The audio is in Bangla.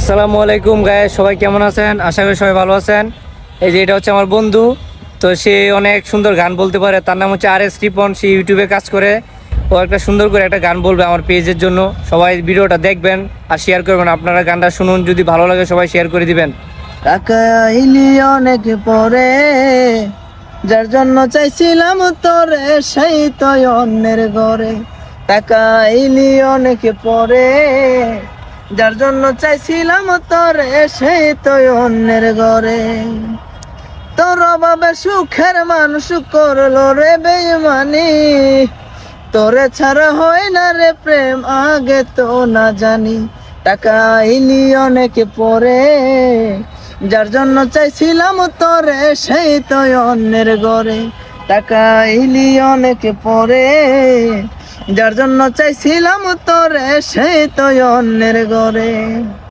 আসসালামু আলাইকুম গায়ে সবাই কেমন আছেন? আশা করি সবাই ভালো আছেন। এই যে এটা হচ্ছে আমার বন্ধু, তো সে অনেক সুন্দর গান বলতে পারে। তার নাম হচ্ছে আর এস রিপন। সে ইউটিউবে কাজ করে। ও একটা সুন্দর করে একটা গান বলবে আমার পেজের জন্য। সবাই ভিডিওটা দেখবেন আর শেয়ার করবেন। আপনারা গানটা শুনুন, যদি ভালো লাগে সবাই শেয়ার করে দিবেন। টাকা আইলি অনেক পরে, যার জন্য চাইছিলাম তোরে সেই তো অন্যের ঘরে। টাকা আইলি অনেক পরে, যার জন্য চাইছিলাম তোরে সেই তো অন্যের ঘরে। তোর অভাবে সুখের মানুষ করলো রে বেইমানি, তোরে ছাড়া হয় না রে প্রেম আগে তো না জানি। টাকা আইলি অনেক পরে, যার জন্য চাইছিলাম তোরে সেই তো অন্যের ঘরে। টাকা আইলি অনেক পরে, যার জন্য চাইছিলাম তোরে সেই তো অন্যের ঘরে।